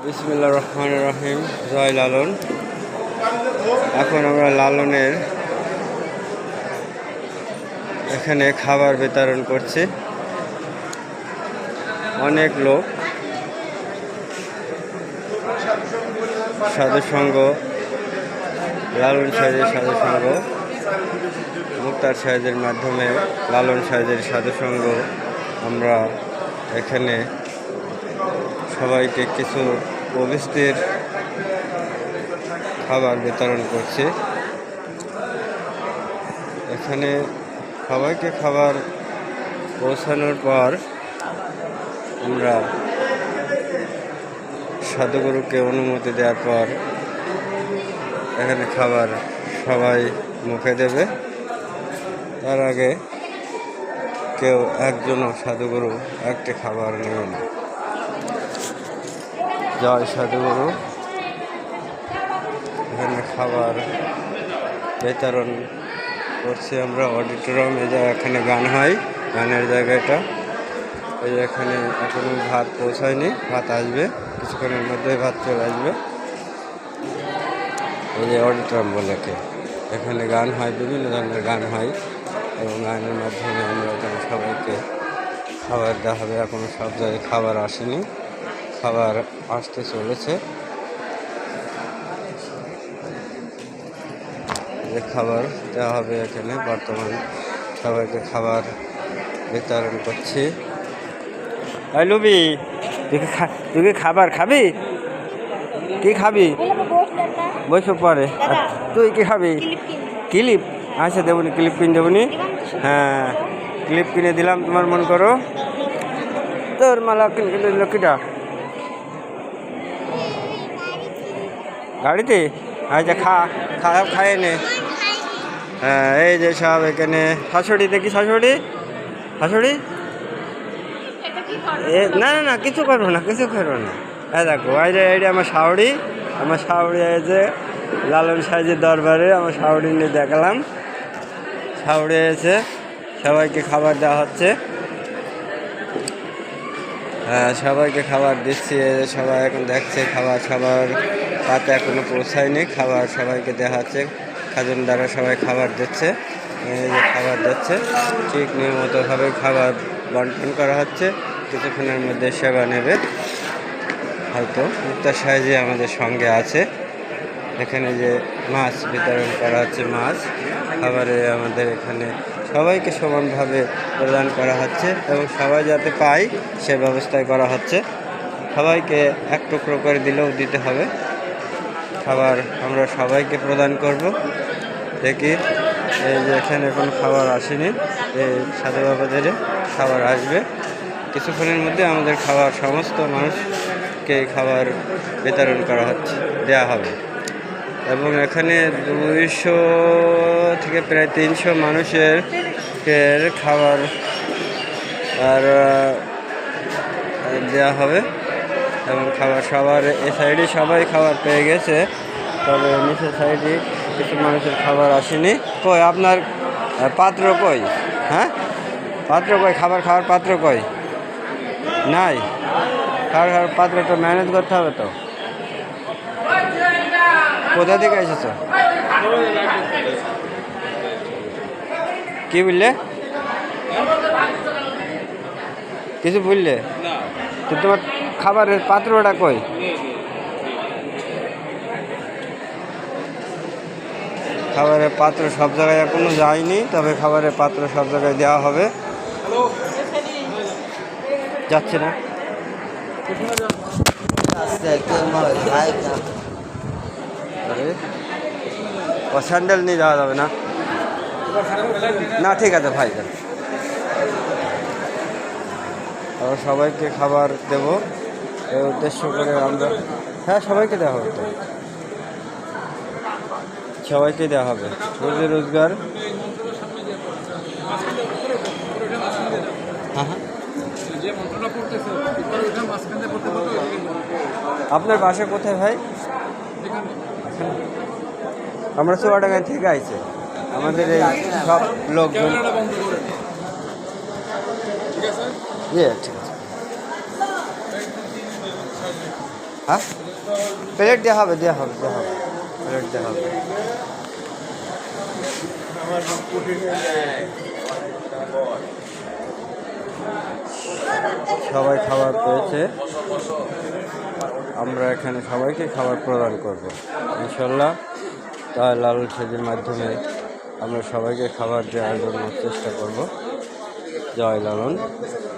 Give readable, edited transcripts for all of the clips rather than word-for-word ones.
বিসমিল্লাহির রহমানির রহিম। জয় লালন। এখন আমরা লালনের এখানে খাবার বিতরণ করছি। অনেক লোক সাধুসঙ্গ, লালন সাহেবের সাধুসঙ্গ, মুক্তার সাহেবের মাধ্যমে লালন সাহেবের সাধুসঙ্গ আমরা এখানে সবাইকে কিছু পবিত্র খাবার বিতরণ করছি। এখানে সবাইকে খাবার পৌঁছানোর পর আমরা সাধুগুরুকে অনুমতি দেওয়ার পর এখানে খাবার সবাই মুখে দেবে। তার আগে কেউ একজনও সাধুগুরু একটি খাবার নেবে না। জয় সাধুগুরু। এখানে খাবার বিতরণ করছি আমরা। অডিটোরিয়াম, এই যে এখানে গান হয়, গানের জায়গাটা। এই যে এখানে এখনো ভাত পৌঁছায়নি, ভাত আসবে কিছুক্ষণের মধ্যে, ভাত চলে আসবে। এই যে অডিটোরিয়াম বলে এখানে গান হয়, বিভিন্ন ধরনের গান হয় এবং গানের মাধ্যমে আমরা এখানে সবাইকে খাবার দেওয়া হবে। এখনো সব জায়গায় খাবার আসেনি, খাবার আসতে চলেছে। যে খাবার দেওয়া হবে এখানে, বর্তমান সবাইকে খাবার বিতরণ করছি। লুবি, তুই কি খাবার খাবি? কি খাবি? বসে পরে তুই কি খাবি? ক্লিপ? আচ্ছা দেবনি, ক্লিপ কিনে দেবনি। হ্যাঁ, ক্লিপ কিনে দিলাম। তোমার মন করো তোর মালা কিনে দিল কিটা গাড়িতে? আচ্ছা খায় নে। হ্যাঁ, এই যে সব এখানে শাশুড়ি, দেখি শাশুড়ি না না না, কিছু করবো না, কিছু করবো না। হ্যাঁ দেখো, এই যে আমার শাশুড়ি এসে লালন সাহেবের দরবারে আমার শাশুড়ি নিয়ে দেখালাম। শাশুড়ি এসে সবাইকে খাবার দেওয়া হচ্ছে। হ্যাঁ, সবাইকে খাবার দিচ্ছি। সবাই এখন দেখছে খাবার, সবার পাতে এখনো পৌঁছায়নি। খাবার সবাইকে দেওয়া হচ্ছে, খাজন দ্বারা সবাই খাবার দিচ্ছে। এই যে খাবার দিচ্ছে, ঠিক নিয়মিতভাবে খাবার বন্টন করা হচ্ছে। কিছুক্ষণের মধ্যে সেবা নেবে হয়তো। মুক্তার সাহেব আমাদের সঙ্গে আছে। এখানে যে মাছ বিতরণ করা হচ্ছে, মাছ খাবারে আমাদের এখানে সবাইকে সমানভাবে প্রদান করা হচ্ছে এবং সবাই যাতে পায় সে ব্যবস্থায় করা হচ্ছে। সবাইকে এক টুকরো করে দিলেও দিতে হবে। খাবার আমরা সবাইকে প্রদান করব। দেখি, এই যে এখানে কোনো খাবার আসেনি, এই সাধু বাবাদের খাবার আসবে কিছুক্ষণের মধ্যে। আমাদের খাবার সমস্ত মানুষকে খাবার বিতরণ করা হচ্ছে, দেওয়া হবে। এবং এখানে 200 থেকে প্রায় 300 মানুষের খাবার আর দেওয়া হবে এবং খাবার সবার এ সাইডে সবাই খাবার পেয়ে গেছে, তবে নিচের সাইডে কিছু মানুষের খাবার আসেনি। কই আপনার পাত্র কই? হ্যাঁ, পাত্র কই? খাবার খাওয়ার পাত্র কই? নাই। খাওয়ার পাত্রটা ম্যানেজ করতে হবে তো। কোথা থেকে এসেছ? কি বললে? কিছু বললে তো? তোমার খাবারের পাত্রটা কই? খাবারের পাত্র সব জায়গায় এখনো যায়নি, তবে খাবারের পাত্র সব জায়গায় দেওয়া হবে। যাচ্ছে না? স্যান্ডেল নিয়ে যাওয়া যাবে না? না, ঠিক আছে ভাই। আমরা সবাইকে খাবার দেব এই উদ্দেশ্য করে আমরা। হ্যাঁ, সবাইকে দেওয়া হবে তো, সবাইকে দেওয়া হবে। রোজি রোজগার। হ্যাঁ, আপনার বাসা কোথায় ভাই? আমরা চুয়াডাঙ্গা থেকে আইছি। আমাদের এই সব লোকজন। ঠিক আছে। হ্যাঁ, প্লেট দেওয়া হবে, দেওয়া হবে, দেওয়া হবে, প্লেট দেওয়া হবে। সবাই খাবার পেয়েছে, আমরা এখানে সবাইকে খাবার প্রদান করব ইনশাল্লাহ। তাই লালন সেজের মাধ্যমে আমরা সবাইকে খাবার দেওয়ার জন্য চেষ্টা করব। জয় লালন।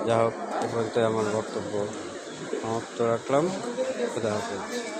যা হোক, এ পর্যন্ত আমার বক্তব্য সমাপ্ত রাখলাম। খুদা হাফেজ।